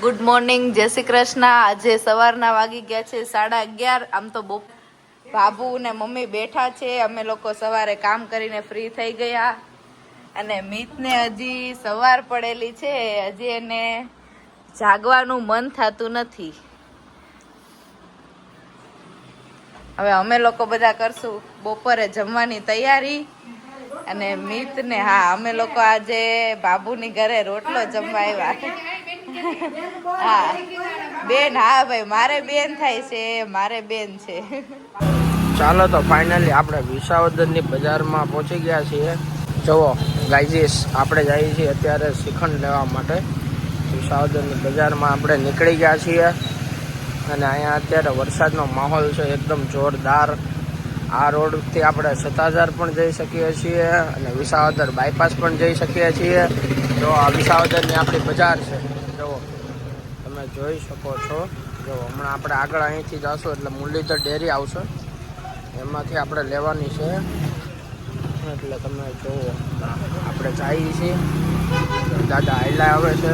Good morning, જય શ્રી કૃષ્ણ। આજે સવારના વાગી ગયા છે 11:30। આમ તો બાબુ ને મમ્મી બેઠા છે, અમે લોકો સવારે કામ કરીને ફ્રી થઈ ગયા અને મિતને હજી સવાર પડેલી છે, હજી એને જાગવાનું મન થતું નથી। હવે અમે લોકો બધા કરશું બપોરે જમવાની તૈયારી અને મિતને અમે લોકો આજે બાબુની ઘરે રોટલો જમવા આવ્યા। હા બેન, હા ભાઈ, મારે બેન થાય છે, મારે બેન છે। ચાલો તો ફાઇનલી આપણે વિસાવદરની બજારમાં પહોંચી ગયા છીએ। જુઓ ગાઈઝીસ, આપણે જઈએ છીએ અત્યારે શ્રીખંડ લેવા માટે। વિસાવદરની બજારમાં આપણે નીકળી ગયા છીએ અને અહીંયા અત્યારે વરસાદનો માહોલ છે એકદમ જોરદાર। આ રોડથી આપણે સત્તાધાર પણ જઈ શકીએ છીએ અને વિસાવદર બાયપાસ પણ જઈ શકીએ છીએ। જો આ વિસાવદરની આપણી બજાર છે, જુઓ તમે જોઈ શકો છો। જો હમણાં આપણે આગળ અહીંથી જઈશું એટલે મુરલીધર ડેરી આવશે, એમાંથી આપણે લેવાની છે। એટલે તમે જુઓ આપણે જઈએ છીએ, દાદા હાઈલા આવે છે।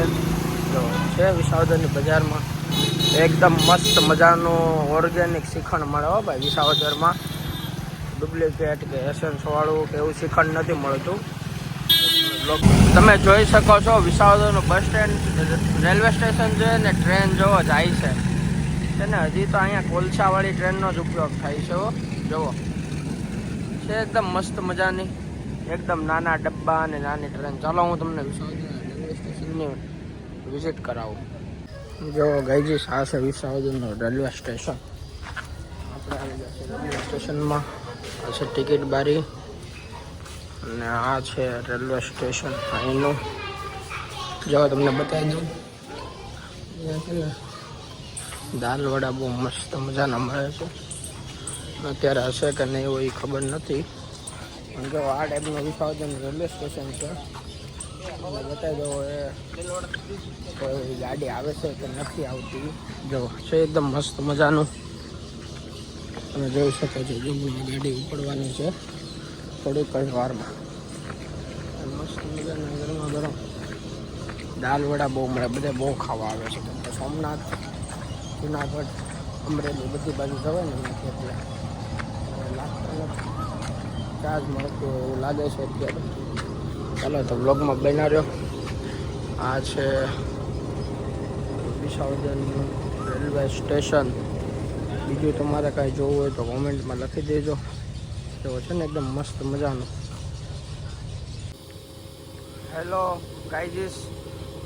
જો છે વિસાવદરની બજારમાં એકદમ મસ્ત મજાનું ઓર્ગેનિક શ્રીખંડ મળે હો ભાઈ વિસાવદરમાં। ડુપ્લિકેટ કે એસેન્સવાળું કે એવું શ્રીખંડ નથી મળતું। તમે જોઈ શકો છો વિસાવદરનું બસ સ્ટેન્ડ, રેલવે સ્ટેશન છે ને ટ્રેન જોવો જાય છે ને હજી તો અહીંયા કોલસાવાળી ટ્રેનનો જ ઉપયોગ થાય છે। જુઓ છે એકદમ મસ્ત મજાની, એકદમ નાના ડબ્બા અને નાની ટ્રેન। ચાલો હું તમને વિસાવદર રેલવે સ્ટેશનની વિઝિટ કરાવું। જો ગાઈઝીસ, આ છે વિસાવદરનું રેલવે સ્ટેશન। આપણે આવી ગયા છે રેલવે સ્ટેશનમાં। આ છે ટિકિટ બારી અને આ છે રેલવે સ્ટેશન અહીંનું। જો તમને બતાવી દઉં, અહીંયા છે ને દાલ વડા બહુ મસ્ત મજાના મળે છે। અત્યારે હશે કે નહીં હોય એ ખબર નથી, પણ જો આ ટાઈપનું વિસાવદરનું રેલવે સ્ટેશન છે। તમને બતાવી દો એ કોઈ ગાડી આવે છે કે નથી આવતી। જો છે એકદમ મસ્ત મજાનું, તમે જોઈ શકો છો। જો ગાડી ઉપડવાની છે થોડીક જ વારમાં। મસ્ત મજાના ગરમા ગરમ દાલ વડા બહુ મળે, બધા બહુ ખાવા આવે છે। સોમનાથ, જુનાગઢ, અમરેલી બધી બાજુ જવાય ને નથી એટલે લાગતું નથી, ચાર્જ મળતું એવું લાગે છે અત્યારે। ચાલો તો બ્લોગમાં બન્યા રહ્યો। આ છે વિસાવદરનું રેલવે સ્ટેશન। બીજું તમારે કાંઈ જોવું હોય તો કોમેન્ટમાં લખી દેજો। તો છે ને એકદમ મસ્ત મજાનું। હેલો ગાઈઝીસ,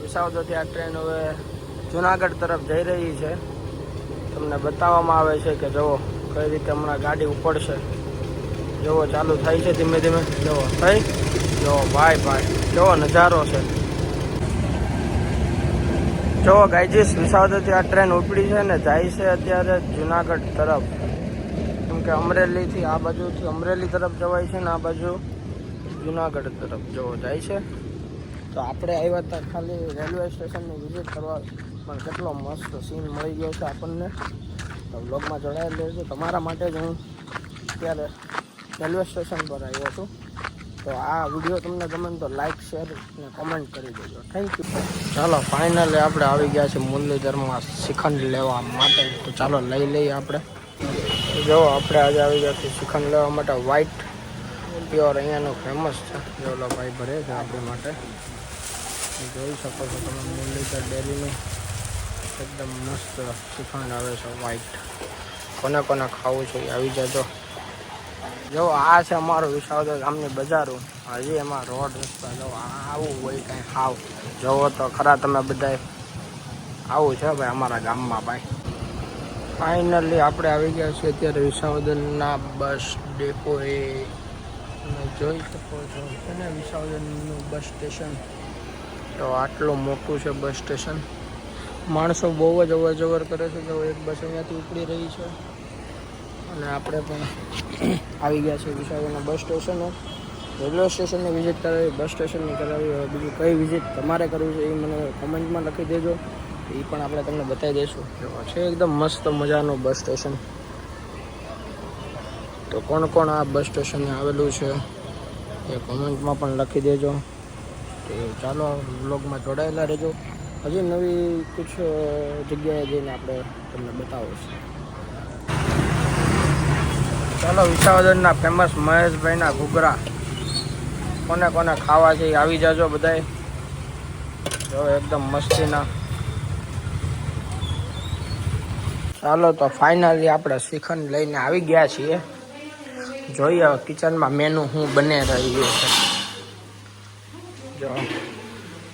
વિસાવદરથી આ ટ્રેન હવે જુનાગઢ તરફ જઈ રહી છે। તમને બતાવવામાં આવે છે કે જુઓ કઈ રીતે હમણાં ગાડી ઉપડશે। જુઓ ચાલુ થાય છે ધીમે ધીમે, જુઓ થઈ, જુઓ ભાઈ કેવો નજારો છે। જુઓ ગાઈઝીસ, વિસાવદરથી આ ટ્રેન ઉપડી છે ને જાય છે અત્યારે જુનાગઢ તરફ, કેમ કે અમરેલીથી આ બાજુથી અમરેલી તરફ જવાય છે ને આ બાજુ જુનાગઢ તરફ જુઓ જાય છે। તો આપણે આવ્યા હતા ખાલી રેલવે સ્ટેશનની વિઝિટ કરવા, પણ કેટલો મસ્ત સીન મળી ગયો છે આપણને। તો બ્લોગમાં જોડાયેલ રહેજો, તમારા માટે જ હું અત્યારે રેલવે સ્ટેશન પર આવ્યો છું। તો આ વિડીયો તમને ગમે તો લાઇક, શેર અને કોમેન્ટ કરી દેજો। Thank you. ચાલો ફાઇનલી આપણે આવી ગયા છીએ મુરલીધરમાં શ્રીખંડ લેવા માટે। તો ચાલો લઈ લઈએ આપણે। જો આપણે આજે આવી ગયા છીએ શ્રીખંડ લેવા માટે। વ્હાઈટ પ્યોર અહીંયાનું ફેમસ છે। જો લો ભાઈ ભરે છે આપણી માટે, જોઈ શકો છો તમે મુરલીધર ડેરીનું એકદમ મસ્ત શ્રીખંડ આવે છે વ્હાઈટ। કોને કોને ખાવું છે એ આવી જજો। જો આ છે અમારું વિસાવદર ગામની બજારો। હજી એમાં રોડ રસ્તા જો આવું હોય કાંઈ હાવ જવો તો ખરા તમે બધાએ, આવું છે ભાઈ અમારા ગામમાં ભાઈ। ફાઇનલી આપણે આવી ગયા છીએ અત્યારે વિસાવદરના બસ ડેપોએ। તમે જોઈ શકો છો છે ને વિસાવદરનું બસ સ્ટેશન। તો આટલું મોટું છે બસ સ્ટેશન, માણસો બહુ જ અવર જવર કરે છે। જો એક બસ અહીંયાથી ઉપડી રહી છે અને આપણે પણ આવી ગયા છે વિસાવદરના બસ સ્ટેશને। રેલવે સ્ટેશનની વિઝિટ કરાવી, બસ સ્ટેશનની કરાવી, હવે બીજું કઈ વિઝિટ તમારે કરવી છે એ મને કોમેન્ટમાં લખી દેજો, એ પણ આપણે તમને બતાવી દઈશું। છે એકદમ મસ્ત મજાનું બસ સ્ટેશન। તો કોણ કોણ આ બસ સ્ટેશને આવેલું છે એ કોમેન્ટમાં પણ લખી દેજો। તો ચાલો બ્લોગમાં જોડાયેલા રહેજો। હજી નવી કુછ જગ્યાએ જઈને આપણે તમને બતાવીશું. ચાલો વિસાવદરના ફેમસ મહેશભાઈના ઘૂઘરા કોને કોને ખાવા છે એ આવી જાજો બધાય. જો એકદમ મસ્તીના. ચાલો તો ફાઇનલી આપણે શ્રીખંડ લઈને આવી ગયા છીએ. જોઈએ હવે કિચનમાં મેનુ શું બને રહ્યું છે. જો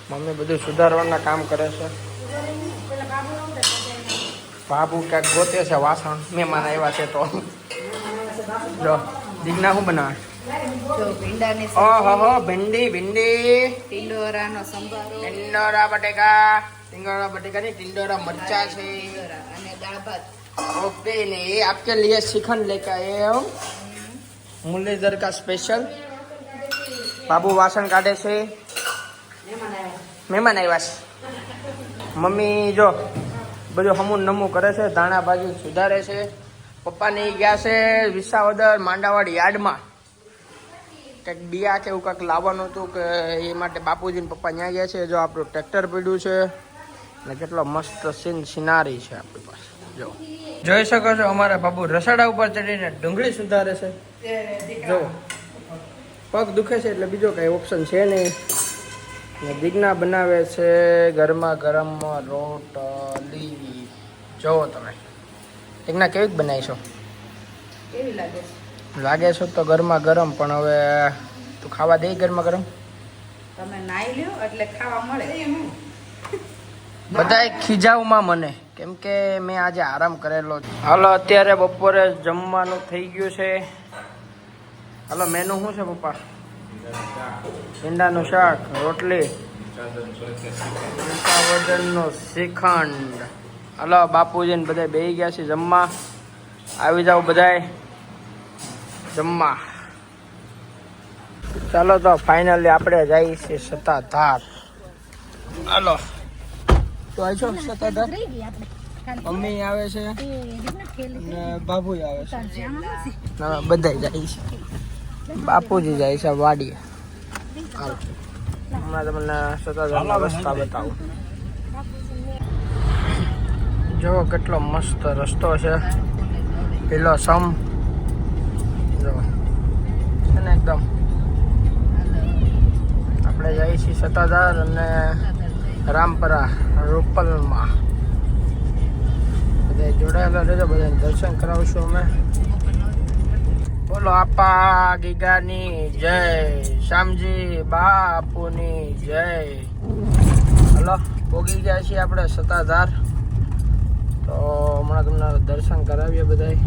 મમ્મી બધું સુધારવાના કામ કરે છે. બાબુ ક્યાંક ગોતે છે વાસણ, મહેમાન આવ્યા છે તો. જો દીકના શું બનાવે? જો ભીંડાની ઓહો ભીંડી ટિંડોરાનો સંભારો ટિંડોરા બટેકાની ટિંડોરા મરચા છે અને દાળ ભાત. ओके ने ये आपके लिए श्रीखंड लेकर आए हम मुरलीधर का स्पेशल. बाबू वासन काटे છે. મહેમાન આવ્યા છે. મમ્મી જો બધું હમું નમું કરે છે, ધાણા ભાજી સુધારે છે. પપ્પા ને ગયા છે વિસાવદર માંડાવાડ યાર્ડમાં. કંઈક બિયા કે એવું કંઈક લાવવાનું હતું કે એ માટે બાપુજીને પપ્પા ત્યાં ગયા છે. જો આપણું ટ્રેક્ટર પડ્યું છે ને કેટલો મસ્ત સિનારી છે આપણી પાસે. જો જોઈ શકો છો અમારા બાબુ રસાડા ઉપર ચડીને ડુંગળી સુધારે છે. જો પગ દુખે છે એટલે બીજો કઈ ઓપ્શન છે નહીં. ને દીગના બનાવે છે ગરમા ગરમ રોટલી. જોવો તમે દીગના કેવી બનાવીશો? કેવી લાગે છે તો ગરમા ગરમ, પણ હવે તું ખાવા દે ગરમા ગરમ. તમે નાઈ લ્યો એટલે ખાવા મળે. બધાય ખીજાવમાં મને, કેમ કે મેં આજે આરામ કરેલો છે. હાલો અત્યારે બપોરે જમવાનું થઈ ગયું છે. હાલો મેનુ શું છે પપ્પા? ભીંડાનું શાક, રોટલી, વિસાવદરનો શ્રીખંડ. હાલો બાપુજીને બધા બેસી ગયા છે જમવા. આવી જાઓ બધાય જમવા. ચાલો તો ફાઇનલી આપણે જઈએ છીએ સત્તાધાર. હાલો તો આવી છો સત્તાધાર. મમ્મી આવે છે અને બાબુ આવે છે. બધા જાય છે. બાપુજી જાય છે વાડીએ. હાલો હમણાં તમને સત્તાધારના રસ્તા બતાવું. જો કેટલો મસ્ત રસ્તો છે, પેલો સમ જો છે ને એકદમ. આપણે જઈએ છીએ સત્તાધાર અને રામપરા રૂપલમાં. બધા જોડાયેલા રહેજો, બધાને દર્શન કરાવશું અમે. બોલો આપા ગીગાની જય, શ્યામજી બાપુની જય. હલો પોગી ગયા છીએ આપણે સત્તાધાર. તો હમણાં તમને દર્શન કરાવીએ બધાય.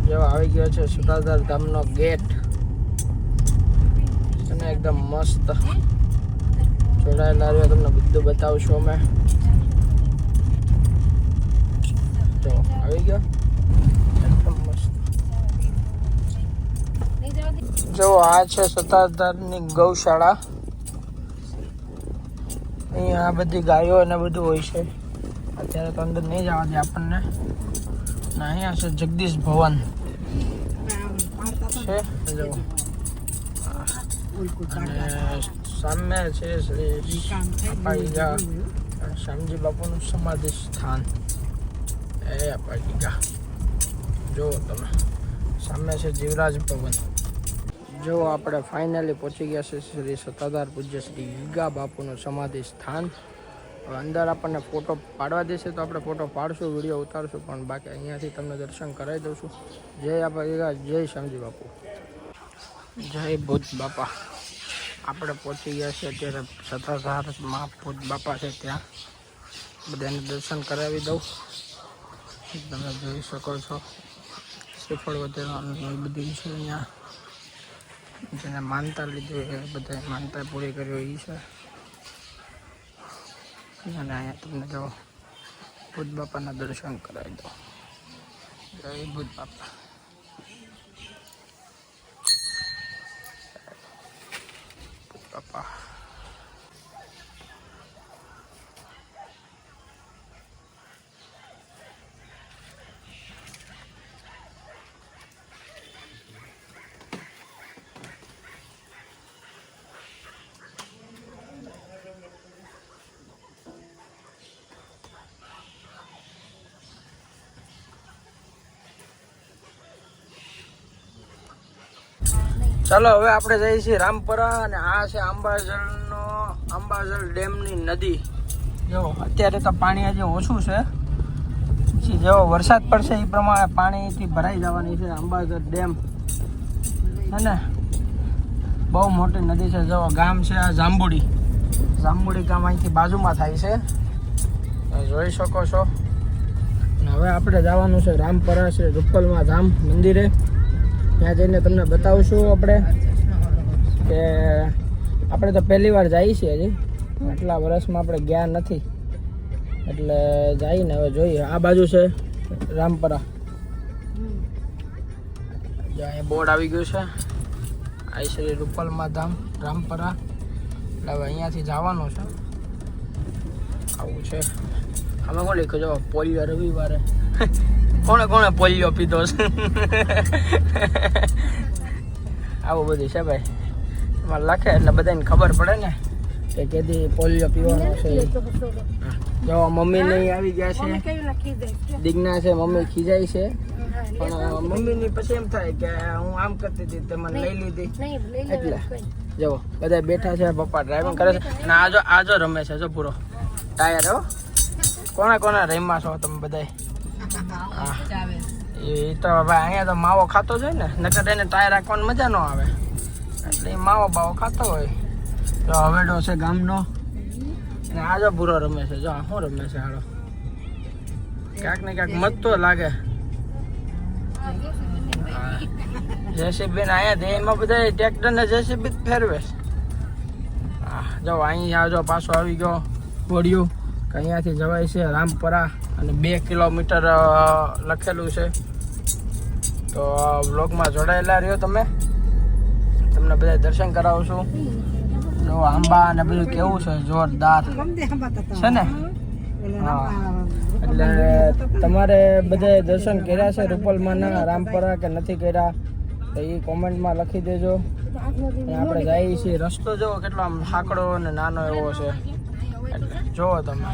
જેવો આવી ગયો છે સત્તાધાર ગામનો ગેટ અને એકદમ મસ્ત. જોડાયેલા રહ્યો, તમને બધું બતાવશું અમે. તો આવી ગયો એકદમ મસ્ત. જો આ છે સત્તાધારની ગૌશાળા. અહીંયા આ બધી ગાયો અને બધું હોય છે. અત્યારે તો અંદર નહીં જવા દે આપણને. ને અહીંયા છે જગદીશ ભવન છે. જો અને સામે છે શ્રી અપાગીગા શ્યામજી બાપુનું સમાધિ સ્થાન. એ અપાગીગા જુઓ તમે, સામે છે જીવરાજ ભવન. જો આપણે ફાઇનલી પહોંચી ગયા છે શ્રી સત્તાધાર પૂજ્ય શ્રી ગીગા બાપુનું સમાધિ સ્થાન. હવે અંદર આપણને ફોટો પાડવા દેશે તો આપણે ફોટો પાડશું, વિડીયો ઉતારશું, પણ બાકી અહીંયાથી તમને દર્શન કરાવી દઉંશું. જય અપાગીગા, જય શ્યામજી બાપુ, જય ભૂત બાપા. આપણે પહોંચી ગયા છે અત્યારે સત્તાધારમાં. ભૂત બાપા છે ત્યાં, બધાને દર્શન કરાવી દઉં. તમે જોઈ શકો છો શ્રીફળ વધેરાનું બધી છે અહીંયા. જેને માનતા લીધી એ બધા માનતા પૂરી કરી એ છે. અને અહીંયા તમને જો ભૂત બાપાના દર્શન કરાવી દો. જય ભૂત બાપા. ભૂત બાપા. ચાલો હવે આપણે જઈએ છીએ રામપરા અને આ છે આંબાજલ ડેમની નદી. જો અત્યારે તો પાણી હજી ઓછું છે, પછી જેવો વરસાદ પડશે એ પ્રમાણે પાણીથી ભરાઈ જવાની છે આંબાજલ ડેમ. છે ને બહુ મોટી નદી છે. જો ગામ છે આ જાંબુડી ગામ અહીંથી બાજુમાં થાય છે, જોઈ શકો છો. અને હવે આપણે જવાનું છે રામપરા છે રૂપલમાં ધામ મંદિરે. ત્યાં જઈને તમને બતાવશું આપણે કે આપણે તો પહેલી વાર જઈએ છીએ હજી, આટલા વર્ષમાં આપણે ગયા નથી, એટલે જઈને હવે જોઈએ. આ બાજુ છે રામપરા, અહીંયા બોર્ડ આવી ગયું છે આ શ્રી રૂપલમાં ધામ રામપરા. એટલે હવે અહીંયાથી જવાનું છે. આવું છે. અમે કોણ લખ્યું જો પોલિયો રવિવારે. કોણે પોલિયો પીધો છે? આવું બધું છે ભાઈ, એમાં લખે એટલે બધાને ખબર પડે ને કે કેદી પોલિયો પીવાનો છે. જો મમ્મી નહીં આવી ગયા છે, દિગ્ના છે, મમ્મી ખીજાય છે. પણ મમ્મીની પછી એમ થાય કે હું આમ કરતી હતી તે મને લઈ લીધી, એટલે જો બધા બેઠા છે. પપ્પા ડ્રાઇવિંગ કરે છે અને આજો રમે છે. જો પૂરો ટાયર. હો કોના રમ્યા છો તમે બધા? હા એ તો ભાઈ અહીંયા તો માવો ખાતો છે ને, નકર એને ટાયર રાખવાની મજા ન આવે, એટલે એ માવો બાવો ખાતો હોય. તો હવેડો છે ગામનો અને આજો પૂરો રમે છે. જો શું રમે છે હાલો, ક્યાંક ને ક્યાંક મત તો લાગે. જેસીબી ને અહીંયા દેહમાં બધા ટ્રેક્ટર ને જેસીબી ફેરવે. હા જો અહીં આવજો, પાછો આવી ગયો બોડિયું કે અહીંયાથી જવાય છે રામપરા અને 2 કિલોમીટર લખેલું છે. તો બ્લોગમાં જોડાયેલા રહ્યો તમે, તમને બધા દર્શન કરાવું જો આંબા અને બધું કેવું છે જોરદાર છે ને. હા એટલે તમારે બધા દર્શન કર્યા છે રૂપલમાંના રામપરા કે નથી કર્યા તો એ કોમેન્ટમાં લખી દેજો. અને આપણે જઈએ છીએ. રસ્તો જો કેટલો આમ સાંકડો અને નાનો એવો છે, એટલે જોવો તમે.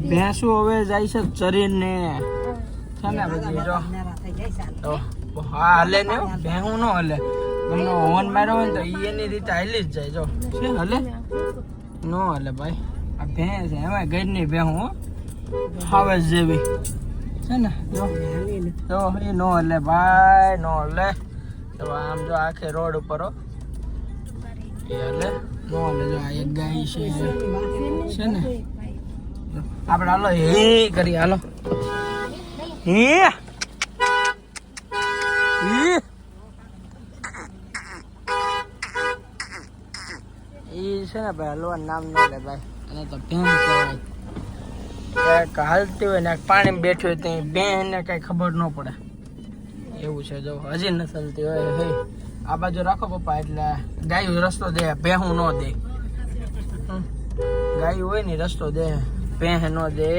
ભેંસું હવે જાય છે ચરીને, છે ને બધી. જો તો હા હલે ને, ભેહું ન હલે. તમને હોર્ન માર્યો હોય ને તો એની રીતે હાલી જ જાય. જો છે હલે ન હલે ભાઈ. આ ભેંસ છે એમાં ઘરની ભેહું હવે જેવી છે ને. જો એ નો હલે ભાઈ, નો હલે. તો આમ જો આખે રોડ ઉપર એ હલે નો હલે. જો આ એક ગાય છે ને. આપણે હાલો હે કરી, હાલો હે છે ને ભાઈ. હલવાનું નામ ન લે ભાઈ, અને તો ભેંસ કહેવાય. એક હાલતી હોય ને એક પાણી બેઠી હોય ત્યાં બેન કઈ ખબર ન પડે એવું છે. જો હજી ન ચાલતી હોય. હે આ બાજુ રાખો પપ્પા, એટલે ગાયું રસ્તો દે, ભેહું ન દે. ગાયું હોય ને રસ્તો દે, ભેહ ન દે.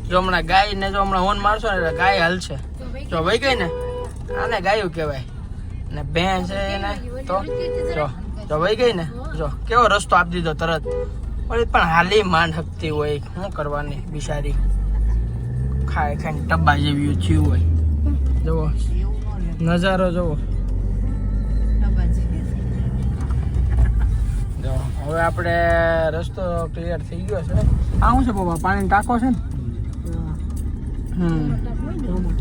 જો હમણાં ગાય ને જો હમણાં હોન મારશો ને એટલે ગાય હલશે. જો વહી ગઈ ને આને ગાયું કહેવાય, ને ભેંસ છે એને તો જો વહી ગઈ ને. જો કેવો રસ્તો આપી દીધો તરત. પણ હાલી માંડ હકતી હોય, શું કરવાની બિચારી, ખાઈને ટબ્બા જેવી થયું હોય. જુઓ નજારો જુઓ. જો હવે આપણે રસ્તો ક્લિયર થઈ ગયો છે. આ શું છે બાબા, પાણી ટાંકો છે ને? એવું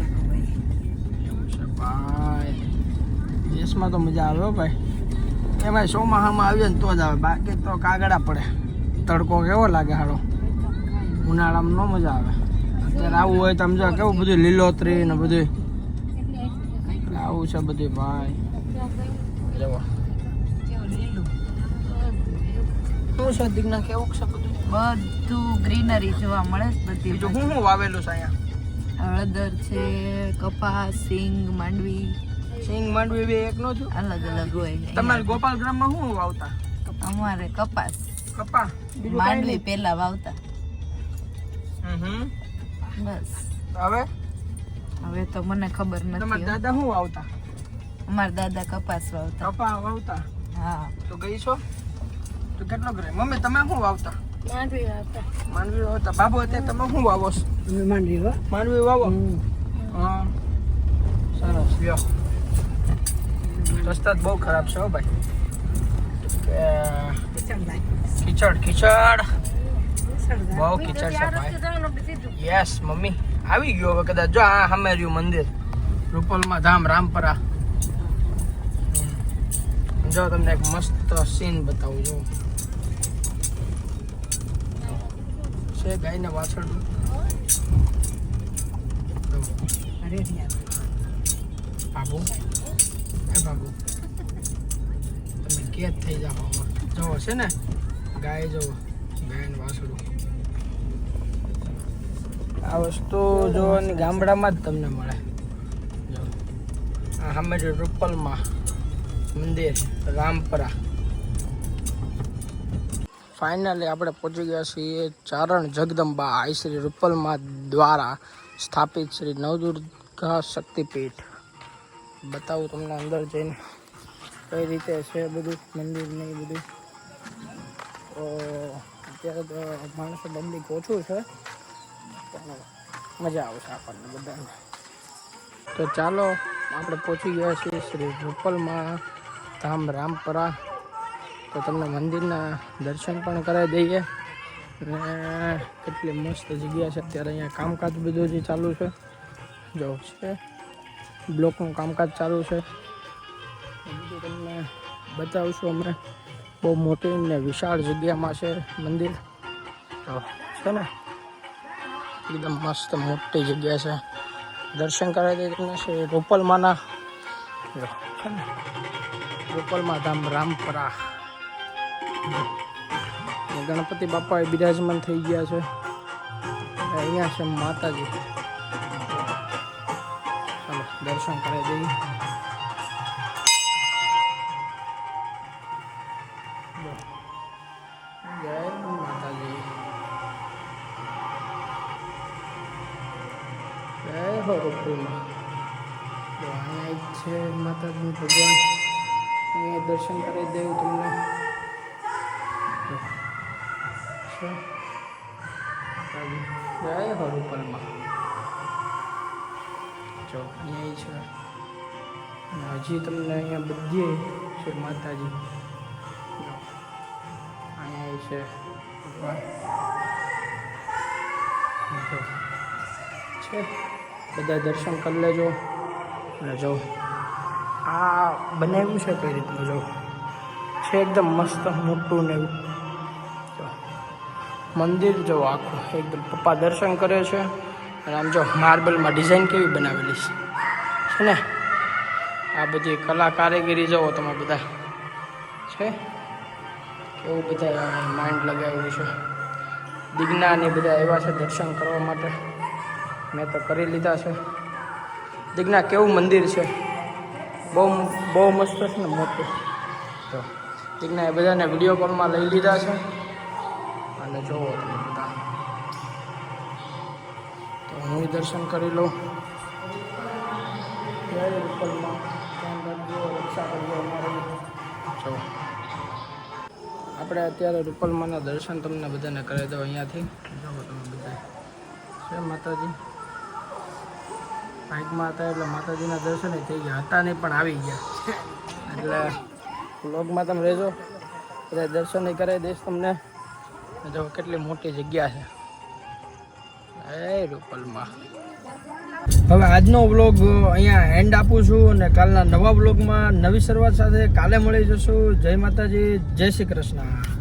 છે ભાઈ. દેશમાં તો મજા આવે ભાઈ. એ ભાઈ ચોમાસામાં આવીએ ને તો જ આવે, બાકી તો કાગડા પડે. તડકો કેવો લાગે હાલો, ઉનાળામાં ન મજા આવે. અત્યારે આવું હોય તો સમજો કેવું બધું લીલોતરી ને બધું આવું છે બધું ભાઈ. જવો શું છે દિગ્ના, કેવું છે બધું ગ્રીનરી જોવા મળે છે બધી. બીજું શું વાવેલું છે અહીંયા? હળદર છે, કપાસ, સિંગ, માંડવી. સિંગ માંડવી બે એક નો થયું, અલગ અલગ હોય. તમારે ગોપાલ ગ્રામમાં શું વાવતા? અમારે કપાસ, કપા, માંડવી પેલા વાવતા. બસ હવે તો મને ખબર નથી. તમારા દાદા શું વાવતા? અમારા દાદા કપાસ વાવતા. કપા વાવતા? હા. તો ગઈ છો તો કેટલો કરે? મમ્મી તમે શું વાવતા? માંડવી વાવતા. માંડવી વાવતા. બાબુ અત્યારે તમે શું વાવો છો? માંડવી વાવો. હા સરસ. લ્યો રસ્તા જ બહુ ખરાબ છે હો ભાઈ કીચડ બહુ કીચડ છે ભાઈ યસ મમ્મી આવી ગયો હવે કદાચ જો આ સામે રહ્યું મંદિર રૂપલમાં ધામ રામપરા જો તમને એક મસ્ત સીન બતાવું જો છે ગાયને વાછરડું બાબુ બાબુ તમે કેદ થઈ જાઓ જોવો છે ને ગાય જોવો ગાયને વાછરડું આ વસ્તુ જોવાની ગામડામાં જ તમને મળે જો આ સામે રૂપલમાં મંદિર રામપરા ફાઇનલી આપણે પહોંચી ગયા છીએ ચારણ જગદંબા આઈ શ્રી રૂપલમાં દ્વારા સ્થાપિત શ્રી નવદુર્ગા શક્તિપીઠ બતાવું તમને અંદર જઈને કઈ રીતે છે બધું મંદિર ને એ બધું તો અત્યારે તો માણસો પબ્લિક ઓછું છે પણ મજા આવશે આપણને બધાને તો ચાલો આપણે પહોંચી ગયા છીએ શ્રી રૂપલમાં ધામ રામપરા તો તમને મંદિરના દર્શન પણ કરાવી દઈએ અને કેટલી મસ્ત જગ્યા છે અત્યારે અહીંયા કામકાજ બધું જે ચાલુ છે જો છે બ્લોકનું કામકાજ ચાલુ છે એ બધું તમને બતાવશું અમે બહુ મોટી ને વિશાળ જગ્યામાં છે મંદિર તો છે ને એકદમ મસ્ત મોટી જગ્યા છે દર્શન કરાવી દઈએ તમને શ્રી રૂપલમાંના જો છે ને રૂપલમાં ધામ રામપરા ગણપતિ બાપા બિરાજમાન થઈ ગયા છે અહીંયા છે માતાજી ચાલો દર્શન કરી દઈએ જય માતાજી જય હો રૂપલમાં તો અહીંયા એક છે માતાજી ભગવાન અહીંયા દર્શન કરી દેવું તમને જય હો રૂપલમાં જો અહીંયા છે અને હજી તમને અહીંયા બધી છે માતાજી જો અહીંયા છે ભગવાન જો છે બધા દર્શન કરી લેજો અને જો આ બનાવ્યું છે કઈ રીતનું જો છે એકદમ મસ્ત મોટું ને એવું મંદિર જો આખું એકદમ પપ્પા દર્શન કરે છે અને આમ જો માર્બલમાં ડિઝાઇન કેવી બનાવેલી છે ને આ બધી કલા કારીગરી જુઓ તમે બધા છે કેવું બધા માઇન્ડ લગાવ્યું છે દિગ્ના ને બધા આવ્યા છે દર્શન કરવા માટે મેં તો કરી લીધા છે દિગ્ના કેવું મંદિર છે બહુ મસ્ત છે ને મોટું તો દિગ્ના એ બધાને વિડીયો કોલમાં લઈ લીધા છે અને જોવો તમે બધા તો હું દર્શન કરી લઉં જય રૂપલમાં ધ્યાન રાખજો રક્ષા કરજો અમારી જો આપણે અત્યારે રૂપલમાંના દર્શન તમને બધાને કરી દો અહીંયાથી જાઓ તમે બધા છે માતાજી બાઇકમાં હતા એટલે માતાજીના દર્શન થઈ ગયા હતા નહીં પણ આવી ગયા એટલે વ્લોગમાં તમે રહેજો બધા દર્શન કરાવી દઈશ તમને જો કેટલી મોટી જગ્યા છે એ રૂપલમાં હવે આજનો વ્લોગ અહીંયા એન્ડ આપું છું અને કાલના નવા વ્લોગમાં નવી શરૂઆત સાથે કાલે મળી જશું જય માતાજી જય શ્રી કૃષ્ણ.